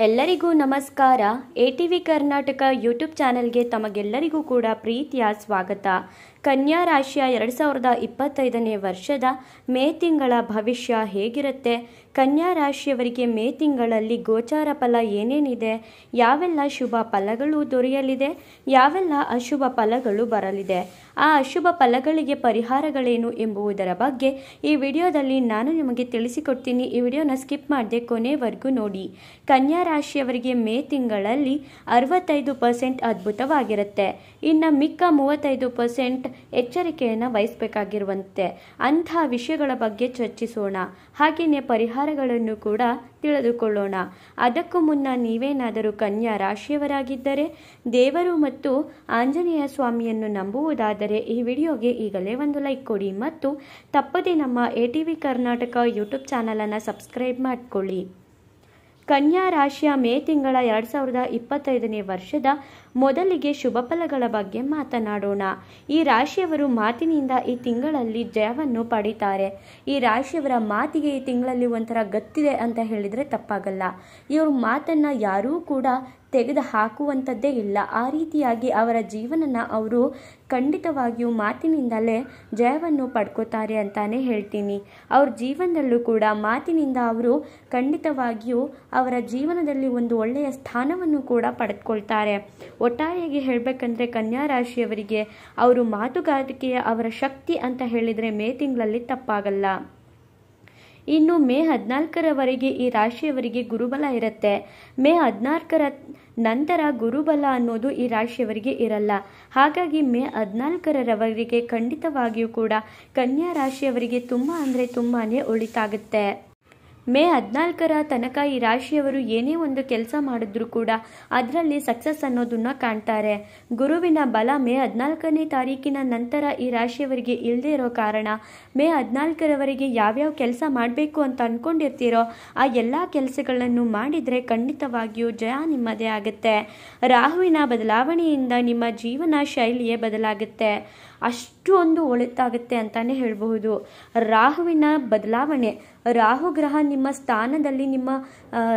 ಎಲ್ಲರಿಗೂ ನಮಸ್ಕಾರ. ATV Karnataka YouTube ಚಾನೆಲ್ಗೆ ತಮಗೆಲ್ಲರಿಗೂ ಕೂಡ ಪ್ರೀತಿಯ ಸ್ವಾಗತ. ಕನ್ಯಾ ರಾಶಿಯ 2025ನೇ ವರ್ಷದ ಮೇ ತಿಂಗಳ ಭವಿಷ್ಯ ಹೇಗಿರುತ್ತೆ, ಕನ್ಯಾ ರಾಶಿಯವರಿಗೆ ಮೇ ತಿಂಗಳಲ್ಲಿ ಗೋಚಾರ ಫಲ ಏನೇನಿದೆ, ಯಾವೆಲ್ಲ ಶುಭ ಫಲಗಳು ದೊರೆಯಲಿದೆ, ಯಾವೆಲ್ಲ ಅಶುಭ ಫಲಗಳು ಬರಲಿದೆ, ಆ ಅಶುಭ ಫಲಗಳಿಗೆ ಪರಿಹಾರಗಳೇನು ಎಂಬುದರ ಬಗ್ಗೆ ಈ ವಿಡಿಯೋದಲ್ಲಿ ನಾನು ನಿಮಗೆ ತಿಳಿಸಿಕೊಡ್ತೀನಿ. ಈ ವಿಡಿಯೋನ ಸ್ಕಿಪ್ ಮಾಡದೆ ಕೊನೆವರೆಗೂ ನೋಡಿ. ಕನ್ಯಾ ರಾಶಿಯವರಿಗೆ ಮೇ ತಿಂಗಳಲ್ಲಿ 65% ಅದ್ಭುತವಾಗಿರುತ್ತೆ. ಇನ್ನು ಮಿಕ್ಕ 35% ಎಚ್ಚರಿಕೆಯನ್ನು ವಹಿಸಬೇಕಾಗಿರುವಂತೆ ಅಂಥ ವಿಷಯಗಳ ಬಗ್ಗೆ ಚರ್ಚಿಸೋಣ. ಹಾಗೆಯೇ ಪರಿಹಾರಗಳನ್ನು ಕೂಡ ತಿಳಿದುಕೊಳ್ಳೋಣ. ಅದಕ್ಕೂ ಮುನ್ನ ನೀವೇನಾದರೂ ಕನ್ಯಾ ರಾಶಿಯವರಾಗಿದ್ದರೆ ದೇವರು ಮತ್ತು ಆಂಜನೇಯ ಸ್ವಾಮಿಯನ್ನು ನಂಬುವುದಾದರೆ ಈ ವಿಡಿಯೋಗೆ ಈಗಲೇ ಒಂದು ಲೈಕ್ ಕೊಡಿ ಮತ್ತು ತಪ್ಪದೇ ನಮ್ಮ ATV ಕರ್ನಾಟಕ ಯೂಟ್ಯೂಬ್ ಚಾನಲನ್ನು ಸಬ್ಸ್ಕ್ರೈಬ್ ಮಾಡಿಕೊಳ್ಳಿ. ಕನ್ಯಾ ರಾಶಿಯ ಮೇ ತಿಂಗಳ 2025ನೇ ವರ್ಷದ ಮೊದಲಿಗೆ ಶುಭ ಫಲಗಳ ಬಗ್ಗೆ ಮಾತನಾಡೋಣ. ಈ ರಾಶಿಯವರು ಮಾತಿನಿಂದ ಈ ತಿಂಗಳಲ್ಲಿ ಜಯವನ್ನು ಪಡೀತಾರೆ. ಈ ರಾಶಿಯವರ ಮಾತಿಗೆ ಈ ತಿಂಗಳಲ್ಲಿ ಒಂಥರ ಗತ್ತಿದೆ ಅಂತ ಹೇಳಿದರೆ ತಪ್ಪಾಗಲ್ಲ. ಇವ್ರ ಮಾತನ್ನು ಯಾರೂ ಕೂಡ ತೆಗೆದು ಹಾಕುವಂಥದ್ದೇ ಇಲ್ಲ. ಆ ರೀತಿಯಾಗಿ ಅವರ ಜೀವನನ ಅವರು ಖಂಡಿತವಾಗಿಯೂ ಮಾತಿನಿಂದಲೇ ಜಯವನ್ನು ಪಡ್ಕೋತಾರೆ ಅಂತಾನೆ ಹೇಳ್ತೀನಿ. ಅವ್ರ ಜೀವನದಲ್ಲೂ ಕೂಡ ಮಾತಿನಿಂದ ಅವರು ಖಂಡಿತವಾಗಿಯೂ ಅವರ ಜೀವನದಲ್ಲಿ ಒಂದು ಒಳ್ಳೆಯ ಸ್ಥಾನವನ್ನು ಕೂಡ ಪಡೆದುಕೊಳ್ತಾರೆ. ಒಟ್ಟಾರೆಯಾಗಿ ಹೇಳಬೇಕಂದ್ರೆ ಕನ್ಯಾ ರಾಶಿಯವರಿಗೆ ಅವರು ಮಾತುಗಾರಿಕೆಯ ಅವರ ಶಕ್ತಿ ಅಂತ ಹೇಳಿದರೆ ಮೇ ತಿಂಗಳಲ್ಲಿ ತಪ್ಪಾಗಲ್ಲ. ಇನ್ನು ಮೇ 14ರವರೆಗೆ ಈ ರಾಶಿಯವರಿಗೆ ಗುರುಬಲ ಇರುತ್ತೆ. ಮೇ 14ರ ನಂತರ ಗುರುಬಲ ಅನ್ನೋದು ಈ ರಾಶಿಯವರಿಗೆ ಇರಲ್ಲ. ಹಾಗಾಗಿ ಮೇ 14ರವರೆಗೆ ಖಂಡಿತವಾಗಿಯೂ ಕೂಡ ಕನ್ಯಾ ರಾಶಿಯವರಿಗೆ ತುಂಬಾನೇ ಒಳಿತಾಗುತ್ತೆ. ಮೇ 14ರ ತನಕ ಈ ರಾಶಿಯವರು ಏನೇ ಒಂದು ಕೆಲಸ ಮಾಡಿದ್ರೂ ಕೂಡ ಅದರಲ್ಲಿ ಸಕ್ಸಸ್ ಅನ್ನೋದನ್ನ ಕಾಣ್ತಾರೆ. ಗುರುವಿನ ಬಲ ಮೇ 14ನೇ ತಾರೀಕಿನ ನಂತರ ಈ ರಾಶಿಯವರಿಗೆ ಇಲ್ಲದೆ ಇರೋ ಕಾರಣ ಮೇ 14ರವರೆಗೆ ಯಾವ್ಯಾವ ಕೆಲಸ ಮಾಡಬೇಕು ಅಂತ ಅಂದ್ಕೊಂಡಿರ್ತೀರೋ ಆ ಎಲ್ಲ ಕೆಲಸಗಳನ್ನು ಮಾಡಿದರೆ ಖಂಡಿತವಾಗಿಯೂ ಜಯ ನಿಮ್ಮದೇ ಆಗುತ್ತೆ. ರಾಹುವಿನ ಬದಲಾವಣೆಯಿಂದ ನಿಮ್ಮ ಜೀವನ ಶೈಲಿಯೇ ಬದಲಾಗುತ್ತೆ. ಅಷ್ಟೊಂದು ಒಳಿತಾಗುತ್ತೆ ಅಂತಾನೆ ಹೇಳಬಹುದು. ರಾಹುವಿನ ಬದಲಾವಣೆ, ರಾಹು ಗ್ರಹ ನಿಮ್ಮ ಸ್ಥಾನದಲ್ಲಿ ನಿಮ್ಮ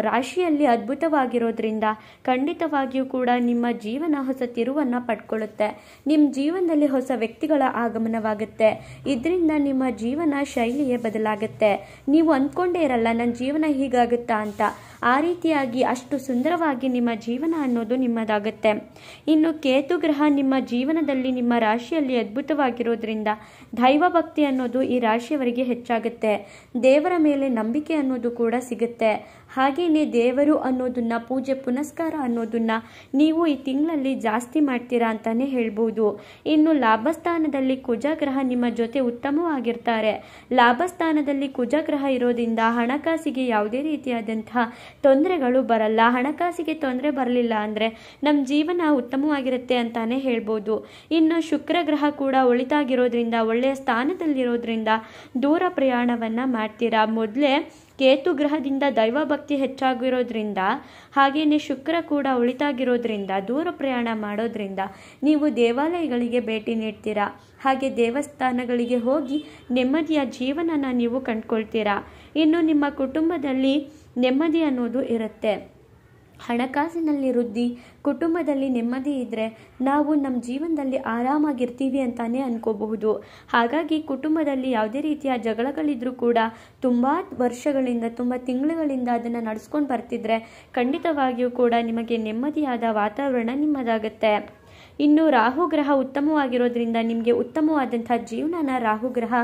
ರಾಶಿಯಲ್ಲಿ ಅದ್ಭುತವಾಗಿರೋದ್ರಿಂದ ಖಂಡಿತವಾಗಿಯೂ ಕೂಡ ನಿಮ್ಮ ಜೀವನ ಹೊಸ ತಿರುವನ್ನು ಪಡ್ಕೊಳ್ಳುತ್ತೆ. ನಿಮ್ಮ ಜೀವನದಲ್ಲಿ ಹೊಸ ವ್ಯಕ್ತಿಗಳ ಆಗಮನವಾಗುತ್ತೆ. ಇದರಿಂದ ನಿಮ್ಮ ಜೀವನ ಶೈಲಿಯೇ ಬದಲಾಗುತ್ತೆ. ನೀವು ಅಂದ್ಕೊಂಡೇ ಇರಲ್ಲ ನನ್ನ ಜೀವನ ಹೀಗಾಗುತ್ತಾ ಅಂತ. ಆ ರೀತಿಯಾಗಿ ಅಷ್ಟು ಸುಂದರವಾಗಿ ನಿಮ್ಮ ಜೀವನ ಅನ್ನೋದು ನಿಮ್ಮದಾಗುತ್ತೆ. ಇನ್ನು ಕೇತು ಗ್ರಹ ನಿಮ್ಮ ಜೀವನದಲ್ಲಿ ನಿಮ್ಮ ರಾಶಿಯಲ್ಲಿ ಅದ್ಭುತವಾಗಿರೋದ್ರಿಂದ ದೈವ ಭಕ್ತಿ ಅನ್ನೋದು ಈ ರಾಶಿಯವರಿಗೆ ಹೆಚ್ಚಾಗುತ್ತೆ. ದೇವರ ಮೇಲೆ ನಂಬಿಕೆ ಅನ್ನೋದು ಕೂಡ ಸಿಗುತ್ತೆ. ಹಾಗೆಯೇ ದೇವರು ಅನ್ನೋದನ್ನ, ಪೂಜೆ ಪುನಸ್ಕಾರ ಅನ್ನೋದನ್ನ ನೀವು ಈ ತಿಂಗಳಲ್ಲಿ ಜಾಸ್ತಿ ಮಾಡ್ತೀರಾ ಅಂತಾನೆ ಹೇಳ್ಬೋದು. ಇನ್ನು ಲಾಭಸ್ಥಾನದಲ್ಲಿ ಕುಜಗ್ರಹ ನಿಮ್ಮ ಜೊತೆ ಉತ್ತಮವಾಗಿರ್ತಾರೆ. ಲಾಭಸ್ಥಾನದಲ್ಲಿ ಕುಜಗ್ರಹ ಇರೋದ್ರಿಂದ ಹಣಕಾಸಿಗೆ ಯಾವುದೇ ರೀತಿಯಾದಂತಹ ತೊಂದರೆಗಳು ಬರಲ್ಲ. ಹಣಕಾಸಿಗೆ ತೊಂದರೆ ಬರಲಿಲ್ಲ ಅಂದರೆ ನಮ್ಮ ಜೀವನ ಉತ್ತಮವಾಗಿರುತ್ತೆ ಅಂತಾನೆ ಹೇಳ್ಬೋದು. ಇನ್ನು ಶುಕ್ರ ಗ್ರಹ ಕೂಡ ಒಳಿತಾಗಿರೋದ್ರಿಂದ, ಒಳ್ಳೆಯ ಸ್ಥಾನದಲ್ಲಿರೋದ್ರಿಂದ ದೂರ ಪ್ರಯಾಣವನ್ನು ಮಾಡ್ತೀರಾ. ಮೊದಲೇ ಕೇತು ಗ್ರಹದಿಂದ ದೈವ ಭಕ್ತಿ ಹೆಚ್ಚಾಗಿರೋದ್ರಿಂದ ಹಾಗೆಯೇ ಶುಕ್ರ ಕೂಡ ಒಳಿತಾಗಿರೋದ್ರಿಂದ ದೂರ ಪ್ರಯಾಣ ಮಾಡೋದ್ರಿಂದ ನೀವು ದೇವಾಲಯಗಳಿಗೆ ಭೇಟಿ ನೀಡ್ತೀರಾ. ಹಾಗೆ ದೇವಸ್ಥಾನಗಳಿಗೆ ಹೋಗಿ ನೆಮ್ಮದಿಯ ಜೀವನನ ನೀವು ಕಂಡುಕೊಳ್ತೀರಾ. ಇನ್ನು ನಿಮ್ಮ ಕುಟುಂಬದಲ್ಲಿ ನೆಮ್ಮದಿ ಅನ್ನೋದು ಇರುತ್ತೆ. ಹಣಕಾಸಿನಲ್ಲಿ ವೃದ್ಧಿ, ಕುಟುಂಬದಲ್ಲಿ ನೆಮ್ಮದಿ ಇದ್ದರೆ ನಾವು ನಮ್ಮ ಜೀವನದಲ್ಲಿ ಆರಾಮಾಗಿರ್ತೀವಿ ಅಂತಾನೆ ಅನ್ಕೋಬಹುದು. ಹಾಗಾಗಿ ಕುಟುಂಬದಲ್ಲಿ ಯಾವುದೇ ರೀತಿಯ ಜಗಳಗಳಿದ್ರೂ ಕೂಡ ತುಂಬ ವರ್ಷಗಳಿಂದ, ತುಂಬ ತಿಂಗಳುಗಳಿಂದ ಅದನ್ನು ನಡೆಸ್ಕೊಂಡು ಬರ್ತಿದ್ರೆ ಖಂಡಿತವಾಗಿಯೂ ಕೂಡ ನಿಮಗೆ ನೆಮ್ಮದಿಯಾದ ವಾತಾವರಣ ನಿಮ್ಮದಾಗುತ್ತೆ. ಇನ್ನು ರಾಹು ಗ್ರಹ ಉತ್ತಮವಾಗಿರೋದ್ರಿಂದ ನಿಮಗೆ ಉತ್ತಮವಾದಂಥ ಜೀವನನ ರಾಹು ಗ್ರಹ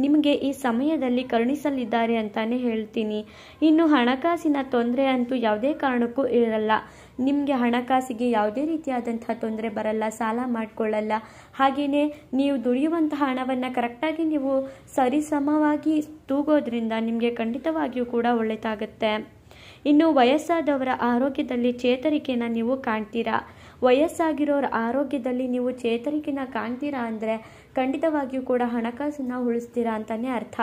ನಿಮಗೆ ಈ ಸಮಯದಲ್ಲಿ ಕರುಣಿಸಲಿದ್ದಾರೆ ಅಂತಾನೆ ಹೇಳ್ತೀನಿ. ಇನ್ನು ಹಣಕಾಸಿನ ತೊಂದರೆ ಅಂತೂ ಯಾವುದೇ ಕಾರಣಕ್ಕೂ ಇರಲ್ಲ. ನಿಮಗೆ ಹಣಕಾಸಿಗೆ ಯಾವುದೇ ರೀತಿಯಾದಂತಹ ತೊಂದರೆ ಬರಲ್ಲ, ಸಾಲ ಮಾಡಿಕೊಳ್ಳಲ್ಲ. ಹಾಗೆಯೇ ನೀವು ದುಡಿಯುವಂತಹ ಹಣವನ್ನು ಕರೆಕ್ಟಾಗಿ ನೀವು ಸರಿಸಮವಾಗಿ ತೂಗೋದ್ರಿಂದ ನಿಮಗೆ ಖಂಡಿತವಾಗಿಯೂ ಕೂಡ ಒಳ್ಳೆಯದಾಗುತ್ತೆ. ಇನ್ನು ವಯಸ್ಸಾದವರ ಆರೋಗ್ಯದಲ್ಲಿ ಚೇತರಿಕೆಯನ್ನು ನೀವು ಕಾಣ್ತೀರಾ. ವಯಸ್ಸಾಗಿರೋರ ಆರೋಗ್ಯದಲ್ಲಿ ನೀವು ಚೇತರಿಕೆನ ಕಾಣ್ತೀರಾ ಅಂದರೆ ಖಂಡಿತವಾಗಿಯೂ ಕೂಡ ಹಣಕಾಸನ್ನು ಉಳಿಸ್ತೀರಾ ಅಂತಲೇ ಅರ್ಥ.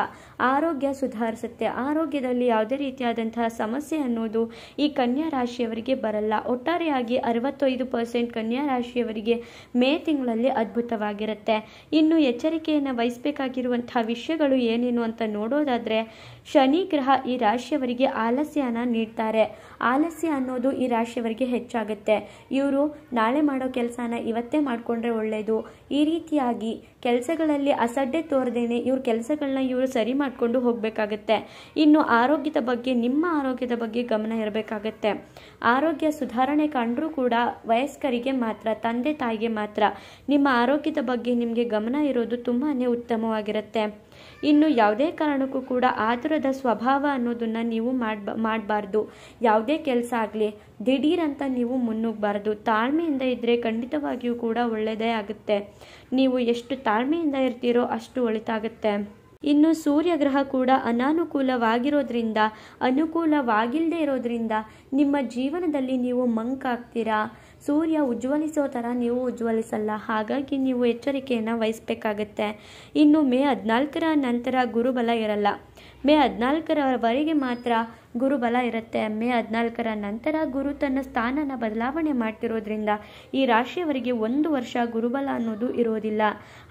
ಆರೋಗ್ಯ ಸುಧಾರಿಸುತ್ತೆ. ಆರೋಗ್ಯದಲ್ಲಿ ಯಾವುದೇ ರೀತಿಯಾದಂತಹ ಸಮಸ್ಯೆ ಅನ್ನೋದು ಈ ಕನ್ಯಾ ರಾಶಿಯವರಿಗೆ ಬರಲ್ಲ. ಒಟ್ಟಾರೆಯಾಗಿ 65% ಕನ್ಯಾ ರಾಶಿಯವರಿಗೆ ಮೇ ತಿಂಗಳಲ್ಲಿ ಅದ್ಭುತವಾಗಿರುತ್ತೆ. ಇನ್ನು ಎಚ್ಚರಿಕೆಯನ್ನು ವಹಿಸಬೇಕಾಗಿರುವಂತಹ ವಿಷಯಗಳು ಏನೇನು ಅಂತ ನೋಡೋದಾದರೆ, ಶನಿ ಗ್ರಹ ಈ ರಾಶಿಯವರಿಗೆ ಆಲಸ್ಯನ ನೀಡ್ತಾರೆ. ಆಲಸ್ಯ ಅನ್ನೋದು ಈ ರಾಶಿಯವರಿಗೆ ಹೆಚ್ಚಾಗುತ್ತೆ. ಇವರು ನಾಳೆ ಮಾಡೋ ಕೆಲಸನ ಇವತ್ತೇ ಮಾಡಿಕೊಂಡ್ರೆ ಒಳ್ಳೆಯದು. ಈ ರೀತಿಯಾಗಿ ಕೆಲಸಗಳಲ್ಲಿ ಅಸಡ್ಡೆ ತೋರದೇನೆ ಇವ್ರ ಕೆಲಸಗಳನ್ನ ಇವರು ಸರಿ ಮಾಡಿಕೊಂಡು ಹೋಗಬೇಕಾಗತ್ತೆ. ಇನ್ನು ಆರೋಗ್ಯದ ಬಗ್ಗೆ, ನಿಮ್ಮ ಆರೋಗ್ಯದ ಬಗ್ಗೆ ಗಮನ ಇರಬೇಕಾಗತ್ತೆ. ಆರೋಗ್ಯ ಸುಧಾರಣೆ ಕಂಡರೂ ಕೂಡ ವಯಸ್ಕರಿಗೆ ಮಾತ್ರ, ತಂದೆ ತಾಯಿಗೆ ಮಾತ್ರ. ನಿಮ್ಮ ಆರೋಗ್ಯದ ಬಗ್ಗೆ ನಿಮಗೆ ಗಮನ ಇರೋದು ತುಂಬಾ ಉತ್ತಮವಾಗಿರುತ್ತೆ. ಇನ್ನು ಯಾವುದೇ ಕಾರಣಕ್ಕೂ ಕೂಡ ಆತುರದ ಸ್ವಭಾವ ಅನ್ನೋದನ್ನು ನೀವು ಮಾಡಬಾರ್ದು. ಯಾವುದೇ ಕೆಲಸ ಆಗಲಿ ದಿಢೀರಂತ ನೀವು ಮುನ್ನುಗ್ಗಬಾರ್ದು. ತಾಳ್ಮೆಯಿಂದ ಇದ್ದರೆ ಖಂಡಿತವಾಗಿಯೂ ಕೂಡ ಒಳ್ಳೆಯದೇ ಆಗುತ್ತೆ. ನೀವು ಎಷ್ಟು ತಾಳ್ಮೆಯಿಂದ ಇರ್ತೀರೋ ಅಷ್ಟು ಒಳಿತಾಗುತ್ತೆ. ಇನ್ನು ಸೂರ್ಯಗ್ರಹ ಕೂಡ ಅನಾನುಕೂಲವಾಗಿರೋದ್ರಿಂದ, ಅನುಕೂಲವಾಗಿಲ್ಲದೆ ಇರೋದ್ರಿಂದ ನಿಮ್ಮ ಜೀವನದಲ್ಲಿ ನೀವು ಮಂಕಾಗ್ತೀರಾ. ಸೂರ್ಯ ಉಜ್ವಲಿಸೋ ಥರ ನೀವು ಉಜ್ವಲಿಸಲ್ಲ. ಹಾಗಾಗಿ ನೀವು ಎಚ್ಚರಿಕೆಯನ್ನು ವಹಿಸಬೇಕಾಗತ್ತೆ. ಇನ್ನು ಮೇ 14ರ ನಂತರ ಗುರುಬಲ ಇರಲ್ಲ. ಮೇ 14ರವರೆಗೆ ಮಾತ್ರ ಗುರುಬಲ ಇರುತ್ತೆ. ಮೇ 14ರ ನಂತರ ಗುರು ತನ್ನ ಸ್ಥಾನನ ಬದಲಾವಣೆ ಮಾಡ್ತಿರೋದ್ರಿಂದ ಈ ರಾಶಿಯವರಿಗೆ 1 ವರ್ಷ ಗುರುಬಲ ಅನ್ನೋದು ಇರೋದಿಲ್ಲ.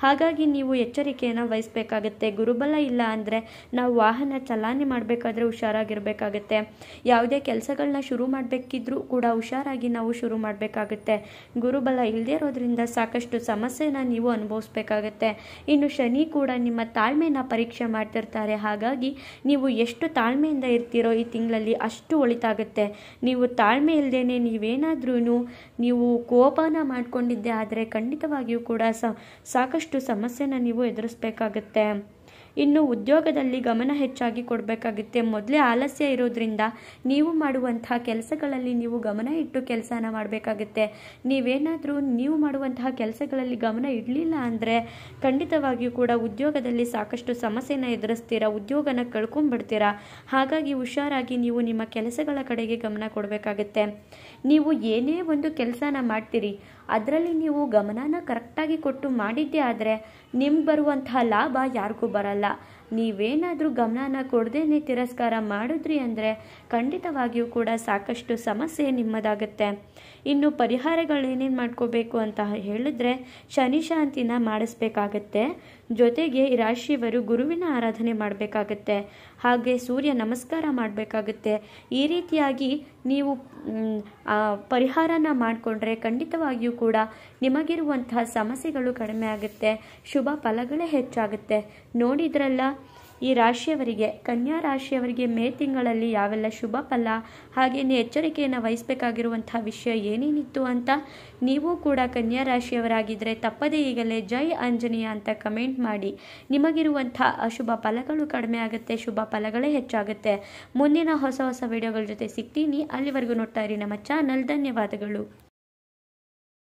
ಹಾಗಾಗಿ ನೀವು ಎಚ್ಚರಿಕೆಯನ್ನು ವಹಿಸಬೇಕಾಗತ್ತೆ. ಗುರುಬಲ ಇಲ್ಲ ಅಂದರೆ ನಾವು ವಾಹನ ಚಲಾವಣೆ ಮಾಡಬೇಕಾದ್ರೆ ಹುಷಾರಾಗಿರಬೇಕಾಗತ್ತೆ. ಯಾವುದೇ ಕೆಲಸಗಳನ್ನ ಶುರು ಮಾಡಬೇಕಿದ್ರೂ ಕೂಡ ಹುಷಾರಾಗಿ ನಾವು ಶುರು ಮಾಡಬೇಕಾಗುತ್ತೆ. ಗುರುಬಲ ಇಲ್ಲದೇ ಇರೋದ್ರಿಂದ ಸಾಕಷ್ಟು ಸಮಸ್ಯೆನ ನೀವು ಅನುಭವಿಸ್ಬೇಕಾಗತ್ತೆ. ಇನ್ನು ಶನಿ ಕೂಡ ನಿಮ್ಮ ತಾಳ್ಮೆನ ಪರೀಕ್ಷೆ ಮಾಡ್ತಿರ್ತಾರೆ. ಹಾಗಾಗಿ ನೀವು ಎಷ್ಟು ತಾಳ್ಮೆಯಿಂದ ಇರ್ತೀರೋ ಈ ತಿಂಗಳಲ್ಲಿ ಅಷ್ಟು ಒಳಿತಾಗುತ್ತೆ. ನೀವು ತಾಳ್ಮೆ ಇಲ್ಲದೇನೆ ನೀವೇನಾದ್ರೂ ನೀವು ಕೋಪನ ಮಾಡಿಕೊಂಡಿದ್ದೆ ಆದರೆ ಖಂಡಿತವಾಗಿಯೂ ಕೂಡ ಸಾಕಷ್ಟು ಸಮಸ್ಯೆನ ನೀವು ಎದುರಿಸಬೇಕಾಗತ್ತೆ. ಇನ್ನು ಉದ್ಯೋಗದಲ್ಲಿ ಗಮನ ಹೆಚ್ಚಾಗಿ ಕೊಡಬೇಕಾಗುತ್ತೆ. ಮೊದಲೇ ಆಲಸ್ಯ ಇರೋದ್ರಿಂದ ನೀವು ಮಾಡುವಂತಹ ಕೆಲಸಗಳಲ್ಲಿ ನೀವು ಗಮನ ಇಟ್ಟು ಕೆಲಸನ ಮಾಡಬೇಕಾಗುತ್ತೆ. ನೀವೇನಾದರೂ ನೀವು ಮಾಡುವಂತಹ ಕೆಲಸಗಳಲ್ಲಿ ಗಮನ ಇಡಲಿಲ್ಲ ಅಂದರೆ ಖಂಡಿತವಾಗಿಯೂ ಕೂಡ ಉದ್ಯೋಗದಲ್ಲಿ ಸಾಕಷ್ಟು ಸಮಸ್ಯೆನ ಎದುರಿಸ್ತೀರಾ, ಉದ್ಯೋಗನ ಕಳ್ಕೊಂಡ್ಬಿಡ್ತೀರಾ. ಹಾಗಾಗಿ ಹುಷಾರಾಗಿ ನೀವು ನಿಮ್ಮ ಕೆಲಸಗಳ ಕಡೆಗೆ ಗಮನ ಕೊಡಬೇಕಾಗುತ್ತೆ. ನೀವು ಏನೇ ಒಂದು ಕೆಲಸನ ಮಾಡ್ತೀರಿ ಅದರಲ್ಲಿ ನೀವು ಗಮನನ ಕರೆಕ್ಟಾಗಿ ಕೊಟ್ಟು ಮಾಡಿದ್ದೇ ಆದರೆ ನಿಮ್ಗೆ ಬರುವಂತಹ ಲಾಭ ಯಾರಿಗೂ ಬರಲ್ಲ. ನೀವೇನಾದರೂ ಗಮನನ ಕೊಡದೇನೆ ತಿರಸ್ಕಾರ ಮಾಡಿದ್ರಿ ಅಂದರೆ ಖಂಡಿತವಾಗಿಯೂ ಕೂಡ ಸಾಕಷ್ಟು ಸಮಸ್ಯೆ ನಿಮ್ಮದಾಗುತ್ತೆ. ಇನ್ನು ಪರಿಹಾರಗಳೇನೇನು ಮಾಡ್ಕೋಬೇಕು ಅಂತ ಹೇಳಿದ್ರೆ, ಶನಿ ಶಾಂತಿನ ಮಾಡಿಸ್ಬೇಕಾಗತ್ತೆ. ಜೊತೆಗೆ ಈ ರಾಶಿಯವರು ಗುರುವಿನ ಆರಾಧನೆ ಮಾಡಬೇಕಾಗತ್ತೆ. ಹಾಗೆ ಸೂರ್ಯ ನಮಸ್ಕಾರ ಮಾಡಬೇಕಾಗುತ್ತೆ. ಈ ರೀತಿಯಾಗಿ ನೀವು ಪರಿಹಾರನ ಮಾಡಿಕೊಂಡ್ರೆ ಖಂಡಿತವಾಗಿಯೂ ಕೂಡ ನಿಮಗಿರುವಂತಹ ಸಮಸ್ಯೆಗಳು ಕಡಿಮೆ ಆಗುತ್ತೆ, ಶುಭ ಫಲಗಳೇ ಹೆಚ್ಚಾಗುತ್ತೆ. ನೋಡಿದ್ರಲ್ಲ ಈ ರಾಶಿಯವರಿಗೆ, ಕನ್ಯಾ ರಾಶಿಯವರಿಗೆ ಮೇ ತಿಂಗಳಲ್ಲಿ ಯಾವೆಲ್ಲ ಶುಭ ಫಲ ಹಾಗೆಯೇ ಎಚ್ಚರಿಕೆಯನ್ನು ವಹಿಸಬೇಕಾಗಿರುವಂತಹ ವಿಷಯ ಏನೇನಿತ್ತು ಅಂತ. ನೀವು ಕೂಡ ಕನ್ಯಾ ರಾಶಿಯವರಾಗಿದ್ದರೆ ತಪ್ಪದೇ ಈಗಲೇ ಜೈ ಆಂಜನೇಯ ಅಂತ ಕಮೆಂಟ್ ಮಾಡಿ. ನಿಮಗಿರುವಂಥ ಅಶುಭ ಫಲಗಳು ಕಡಿಮೆ ಆಗುತ್ತೆ, ಶುಭ ಫಲಗಳೇ ಹೆಚ್ಚಾಗುತ್ತೆ. ಮುಂದಿನ ಹೊಸ ವಿಡಿಯೋಗಳ ಜೊತೆ ಸಿಗ್ತೀನಿ. ಅಲ್ಲಿವರೆಗೂ ನೋಡ್ತಾ ಇರಿ ನಮ್ಮ ಚಾನಲ್. ಧನ್ಯವಾದಗಳು.